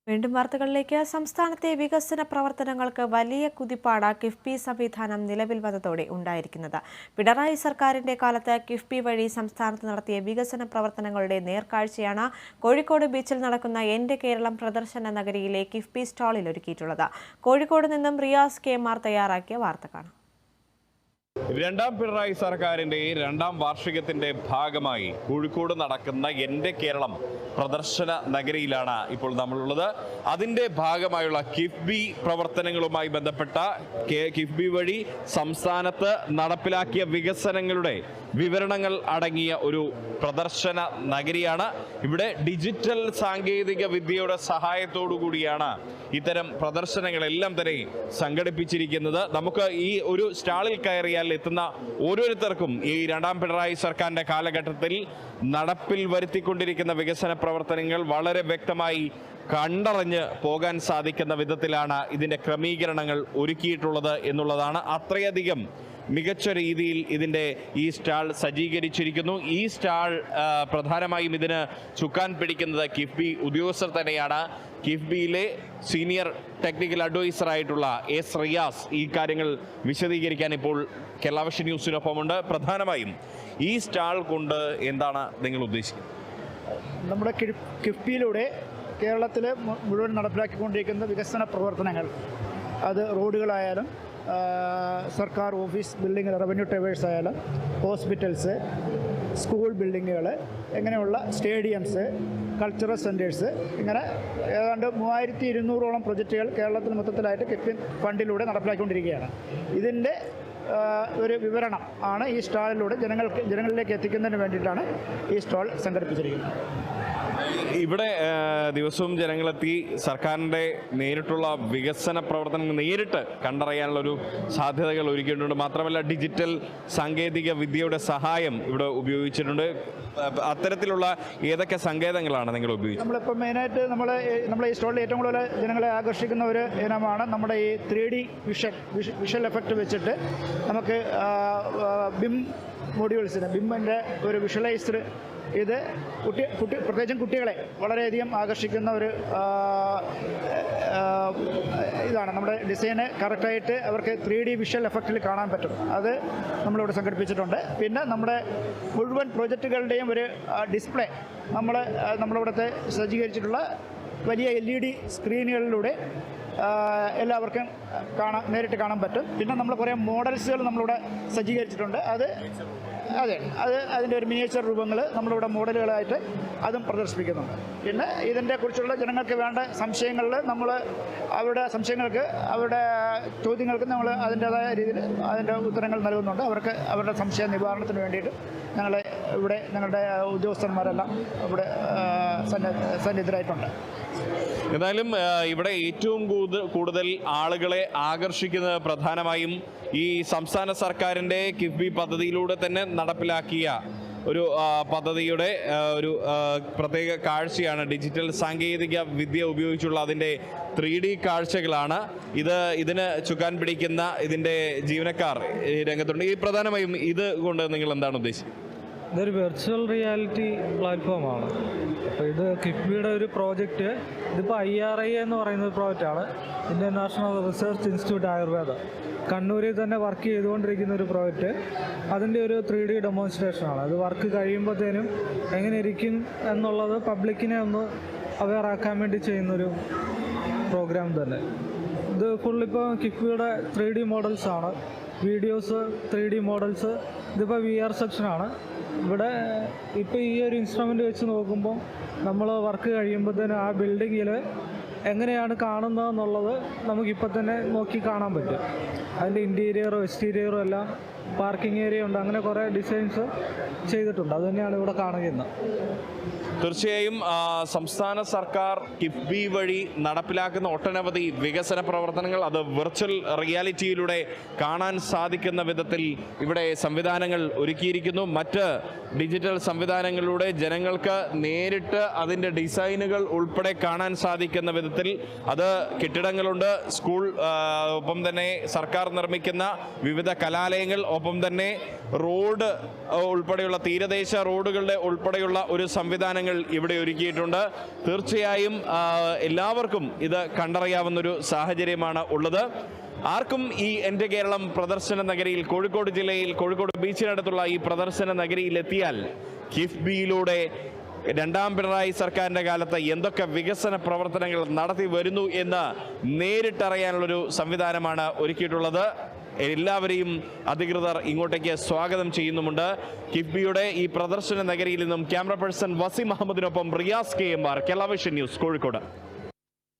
വീണ്ടും വാർത്തകളിലേക്ക്. സംസ്ഥാനത്തെ വികസന പ്രവർത്തനങ്ങൾക്ക് വലിയ കുതിപ്പാണ് കിഫ്ബി സംവിധാനം നിലവിൽ വന്നതോടെ ഉണ്ടായിരിക്കുന്നത്. പിണറായി സർക്കാരിന്റെ കാലത്ത് കിഫ്ബി വഴി സംസ്ഥാനത്ത് നടത്തിയ വികസന പ്രവർത്തനങ്ങളുടെ നേർക്കാഴ്ചയാണ് കോഴിക്കോട് ബീച്ചിൽ നടക്കുന്ന എന്റെ കേരളം പ്രദർശന നഗരിയിലെ കിഫ്ബി സ്റ്റാളിൽ ഒരുക്കിയിട്ടുള്ളത്. കോഴിക്കോട് നിന്നും റിയാസ് കെ മാർ തയ്യാറാക്കിയ വാർത്ത കാണാം. രണ്ടാം പിണറായി സർക്കാരിന്റെ രണ്ടാം വാർഷികത്തിന്റെ ഭാഗമായി കോഴിക്കോട് നടക്കുന്ന എന്റെ കേരളം പ്രദർശന നഗരിയിലാണ് ഇപ്പോൾ നമ്മളുള്ളത്. അതിന്റെ ഭാഗമായുള്ള കിഫ്ബി പ്രവർത്തനങ്ങളുമായി ബന്ധപ്പെട്ട കിഫ്ബി വഴി സംസ്ഥാനത്ത് നടപ്പിലാക്കിയ വികസനങ്ങളുടെ വിവരണങ്ങൾ അടങ്ങിയ ഒരു പ്രദർശന നഗരിയാണ്. ഇവിടെ ഡിജിറ്റൽ സാങ്കേതിക വിദ്യയുടെ സഹായത്തോടു കൂടിയാണ് ഇത്തരം പ്രദർശനങ്ങളെല്ലാം തന്നെ സംഘടിപ്പിച്ചിരിക്കുന്നത്. നമുക്ക് ഈ ഒരു സ്റ്റാളിൽ കയറിയാൽ എത്തുന്ന ഓരോരുത്തർക്കും ഈ രണ്ടാം പിണറായി സർക്കാരിന്റെ കാലഘട്ടത്തിൽ നടപ്പിൽ വരുത്തിക്കൊണ്ടിരിക്കുന്ന വികസന പ്രവർത്തനങ്ങൾ വളരെ വ്യക്തമായി കണ്ടറിഞ്ഞ് പോകാൻ സാധിക്കുന്ന വിധത്തിലാണ് ഇതിന്റെ ക്രമീകരണങ്ങൾ ഒരുക്കിയിട്ടുള്ളത് എന്നുള്ളതാണ്. അത്രയധികം മികച്ച രീതിയിൽ ഇതിൻ്റെ ഈ സ്റ്റാൾ സജ്ജീകരിച്ചിരിക്കുന്നു. ഈ സ്റ്റാൾ പ്രധാനമായും ഇതിന് ചുക്കാൻ പിടിക്കുന്നത് കിഫ്ബി ഉദ്യോഗസ്ഥർ തന്നെയാണ്. കിഫ്ബിയിലെ സീനിയർ ടെക്നിക്കൽ അഡ്വൈസറായിട്ടുള്ള എസ് റിയാസ് ഈ കാര്യങ്ങൾ വിശദീകരിക്കാൻ ഇപ്പോൾ കേരള വിഷൻ ന്യൂസിനൊപ്പമുണ്ട്. പ്രധാനമായും ഈ സ്റ്റാൾ കൊണ്ട് എന്താണ് നിങ്ങൾ ഉദ്ദേശിക്കുന്നത്? നമ്മുടെ കിഫ്ബിയിലൂടെ കേരളത്തിൽ മുഴുവൻ നടപ്പിലാക്കിക്കൊണ്ടിരിക്കുന്ന വികസന പ്രവർത്തനങ്ങൾ, അത് റോഡുകളായാലും സർക്കാർ ഓഫീസ് ബിൽഡിംഗ്, റവന്യൂ ടവേഴ്സ് ആയാലും ഹോസ്പിറ്റൽസ്, സ്കൂൾ ബിൽഡിങ്ങുകൾ, ഇങ്ങനെയുള്ള സ്റ്റേഡിയംസ്, കൾച്ചറൽ സെൻറ്റേഴ്സ്, ഇങ്ങനെ ഏതാണ്ട് 3200ഓളം പ്രൊജക്റ്റുകൾ കേരളത്തിൽ മൊത്തത്തിലായിട്ട് കിഫ്ബി ഫണ്ടിലൂടെ നടപ്പിലാക്കിക്കൊണ്ടിരിക്കുകയാണ്. ഇതിൻ്റെ ഒരു വിവരണം ആണ് ഈ സ്റ്റാളിലൂടെ ജനങ്ങളിലേക്ക് എത്തിക്കുന്നതിന് വേണ്ടിയിട്ടാണ് ഈ സ്റ്റാൾ സംഘടിപ്പിച്ചിരിക്കുന്നത്. ഇവിടെ ദിവസവും ജനങ്ങളെത്തി സർക്കാരിൻ്റെ നേരിട്ടുള്ള വികസന പ്രവർത്തനങ്ങൾ നേരിട്ട് കണ്ടറിയാനുള്ളൊരു സാധ്യതകൾ ഒരുക്കിയിട്ടുണ്ട്. മാത്രമല്ല ഡിജിറ്റൽ സാങ്കേതിക വിദ്യയുടെ സഹായം ഇവിടെ ഉപയോഗിച്ചിട്ടുണ്ട്. അത്തരത്തിലുള്ള ഏതൊക്കെ സങ്കേതങ്ങളാണ് നിങ്ങൾ ഉപയോഗിച്ചത്? നമ്മളിപ്പോൾ മെയിനായിട്ട് നമ്മളെ ഈ സ്റ്റാളിൽ ഏറ്റവും കൂടുതൽ ജനങ്ങളെ ആകർഷിക്കുന്ന ഒരു ഇനമാണ് നമ്മുടെ ഈ 3D വിഷ്വൽ എഫക്റ്റ് വെച്ചിട്ട് നമുക്ക് ബിം മോഡ്യൂൾസിന്, ബിമ്മിൻ്റെ ഒരു വിഷ്വലൈസ്ഡ്, ഇത് പ്രത്യേകിച്ചും കുട്ടികളെ വളരെയധികം ആകർഷിക്കുന്ന ഒരു ഇതാണ്. നമ്മുടെ ഡിസൈന് കറക്റ്റായിട്ട് അവർക്ക് 3D വിഷ്വൽ എഫക്റ്റിൽ കാണാൻ പറ്റും. അത് നമ്മളിവിടെ സംഘടിപ്പിച്ചിട്ടുണ്ട്. പിന്നെ നമ്മുടെ മുഴുവൻ പ്രോജക്റ്റുകളുടെയും ഒരു ഡിസ്പ്ലേ നമ്മളിവിടുത്തെ സജ്ജീകരിച്ചിട്ടുള്ള വലിയ LED സ്ക്രീനുകളിലൂടെ എല്ലാവർക്കും നേരിട്ട് കാണാൻ പറ്റും. പിന്നെ നമ്മൾ കുറേ മോഡൽസുകൾ നമ്മളിവിടെ സജ്ജീകരിച്ചിട്ടുണ്ട്. അതിൻ്റെ ഒരു മിനിയേച്ചർ രൂപങ്ങൾ നമ്മളിവിടെ മോഡലുകളായിട്ട് അതും പ്രദർശിപ്പിക്കുന്നുണ്ട്. പിന്നെ ഇതിൻ്റെ കുറിച്ചുള്ള ജനങ്ങൾക്ക് വേണ്ട സംശയങ്ങളിൽ അവരുടെ ചോദ്യങ്ങൾക്ക് നമ്മൾ അതിൻ്റേതായ രീതിയിൽ അതിൻ്റെ ഉത്തരങ്ങൾ നൽകുന്നുണ്ട്. അവരുടെ സംശയ നിവാരണത്തിന് വേണ്ടിയിട്ട് ഞങ്ങളുടെ ഉദ്യോഗസ്ഥന്മാരെല്ലാം ഇവിടെ സന്നിധരായിട്ടുണ്ട്. എന്തായാലും ഇവിടെ ഏറ്റവും കൂടുതൽ ആളുകളെ ആകർഷിക്കുന്നത് പ്രധാനമായും ഈ സംസ്ഥാന സർക്കാരിൻ്റെ കിഫ്ബി പദ്ധതിയിലൂടെ തന്നെ നടപ്പിലാക്കിയ ഒരു പദ്ധതിയുടെ ഒരു പ്രത്യേക കാഴ്ചയാണ്. ഡിജിറ്റൽ സാങ്കേതിക വിദ്യ ഉപയോഗിച്ചുള്ള അതിൻ്റെ 3D കാഴ്ചകളാണ്. ഇതിന് ചുക്കാൻ പിടിക്കുന്ന ഇതിൻ്റെ ജീവനക്കാർ രംഗത്തുണ്ട്. ഈ പ്രധാനമായും ഇത് കൊണ്ട് നിങ്ങൾ എന്താണ് ഉദ്ദേശിക്കുന്നത്? ഇതൊരു വെർച്വൽ റിയാലിറ്റി പ്ലാറ്റ്ഫോമാണ്. അപ്പോൾ ഇത് കിഫ്ബിയുടെ ഒരു പ്രോജക്റ്റ്, ഇതിപ്പോൾ IRI എന്ന് പറയുന്ന ഒരു പ്രോജക്റ്റാണ്. Indian National Research Institute Ayurveda കണ്ണൂരിൽ തന്നെ വർക്ക് ചെയ്തുകൊണ്ടിരിക്കുന്ന ഒരു പ്രോജക്റ്റ്. അതിൻ്റെ ഒരു 3D ഡെമോൺസ്ട്രേഷനാണ്. അത് വർക്ക് കഴിയുമ്പോഴത്തേനും എങ്ങനെ ഇരിക്കും എന്നുള്ളത് പബ്ലിക്കിനെ ഒന്ന് അവെയർ ആക്കാൻ വേണ്ടി ചെയ്യുന്നൊരു പ്രോഗ്രാം തന്നെ. ഇത് ഫുള്ളിപ്പോൾ കിഫ്ബിയുടെ 3D മോഡൽസാണ്, വീഡിയോസ്, 3D മോഡൽസ്. ഇതിപ്പോൾ VR സെക്ഷനാണ്. ഇവിടെ ഇപ്പോൾ ഈ ഒരു ഇൻസ്ട്രുമെൻ്റ് വെച്ച് നോക്കുമ്പോൾ നമ്മൾ വർക്ക് കഴിയുമ്പോഴത്തേനും ആ ബിൽഡിങ്ങിൽ എങ്ങനെയാണ് കാണുന്നതെന്നുള്ളത് നമുക്കിപ്പോൾ തന്നെ നോക്കി കാണാൻ പറ്റും. അതിൻ്റെ ഇൻറ്റീരിയറും എക്സ്റ്റീരിയറും എല്ലാം, പാർക്കിംഗ് ഏരിയ ഉണ്ട്, അങ്ങനെ കുറേ ഡിസൈൻസ് ചെയ്തിട്ടുണ്ട്. അത് തന്നെയാണ് ഇവിടെ കാണുന്നത്. തീർച്ചയായും സംസ്ഥാന സർക്കാർ കിഫ്ബി വഴി നടപ്പിലാക്കുന്ന ഒട്ടനവധി വികസന പ്രവർത്തനങ്ങൾ അത് വെർച്വൽ റിയാലിറ്റിയിലൂടെ കാണാൻ സാധിക്കുന്ന വിധത്തിൽ ഇവിടെ സംവിധാനങ്ങൾ ഒരുക്കിയിരിക്കുന്നു. മറ്റ് ഡിജിറ്റൽ സംവിധാനങ്ങളിലൂടെ ജനങ്ങൾക്ക് നേരിട്ട് അതിൻ്റെ ഡിസൈനുകൾ ഉൾപ്പെടെ കാണാൻ സാധിക്കുന്ന വിധത്തിൽ അത് കെട്ടിടങ്ങളുണ്ട്, സ്കൂൾ, ഒപ്പം തന്നെ സർക്കാർ നിർമ്മിക്കുന്ന വിവിധ കലാലയങ്ങൾ, ഒപ്പം തന്നെ റോഡ് ഉൾപ്പെടെയുള്ള തീരദേശ റോഡുകളുടെ ഉൾപ്പെടെയുള്ള ഒരു സംവിധാനങ്ങൾ ഇവിടെ ഒരുക്കിയിട്ടുണ്ട്. തീർച്ചയായും എല്ലാവർക്കും ഇത് കണ്ടറിയാവുന്നൊരു സാഹചര്യമാണ് ഉള്ളത്. ആർക്കും ഈ എൻ്റെ കേരളം പ്രദർശന നഗരിയിൽ, കോഴിക്കോട് ജില്ലയിൽ കോഴിക്കോട് ബീച്ചിനടുത്തുള്ള ഈ പ്രദർശന നഗരിയിൽ എത്തിയാൽ കിഫ്ബിയിലൂടെ രണ്ടാം പിണറായി സർക്കാരിൻ്റെ കാലത്ത് എന്തൊക്കെ വികസന പ്രവർത്തനങ്ങൾ നടത്തി വരുന്നു എന്ന് നേരിട്ടറിയാനുള്ളൊരു സംവിധാനമാണ് ഒരുക്കിയിട്ടുള്ളത്. എല്ലാവരെയും അധികൃതർ ഇങ്ങോട്ടേക്ക് സ്വാഗതം ചെയ്യുന്നുമുണ്ട്. കിഫ്ബിയുടെ ഈ പ്രദർശന നഗരിയിൽ നിന്നും ക്യാമറ പേഴ്സൺ വസീം അഹമ്മദിനൊപ്പം Riyas KMR, Kerala Vision News, Kozhikode.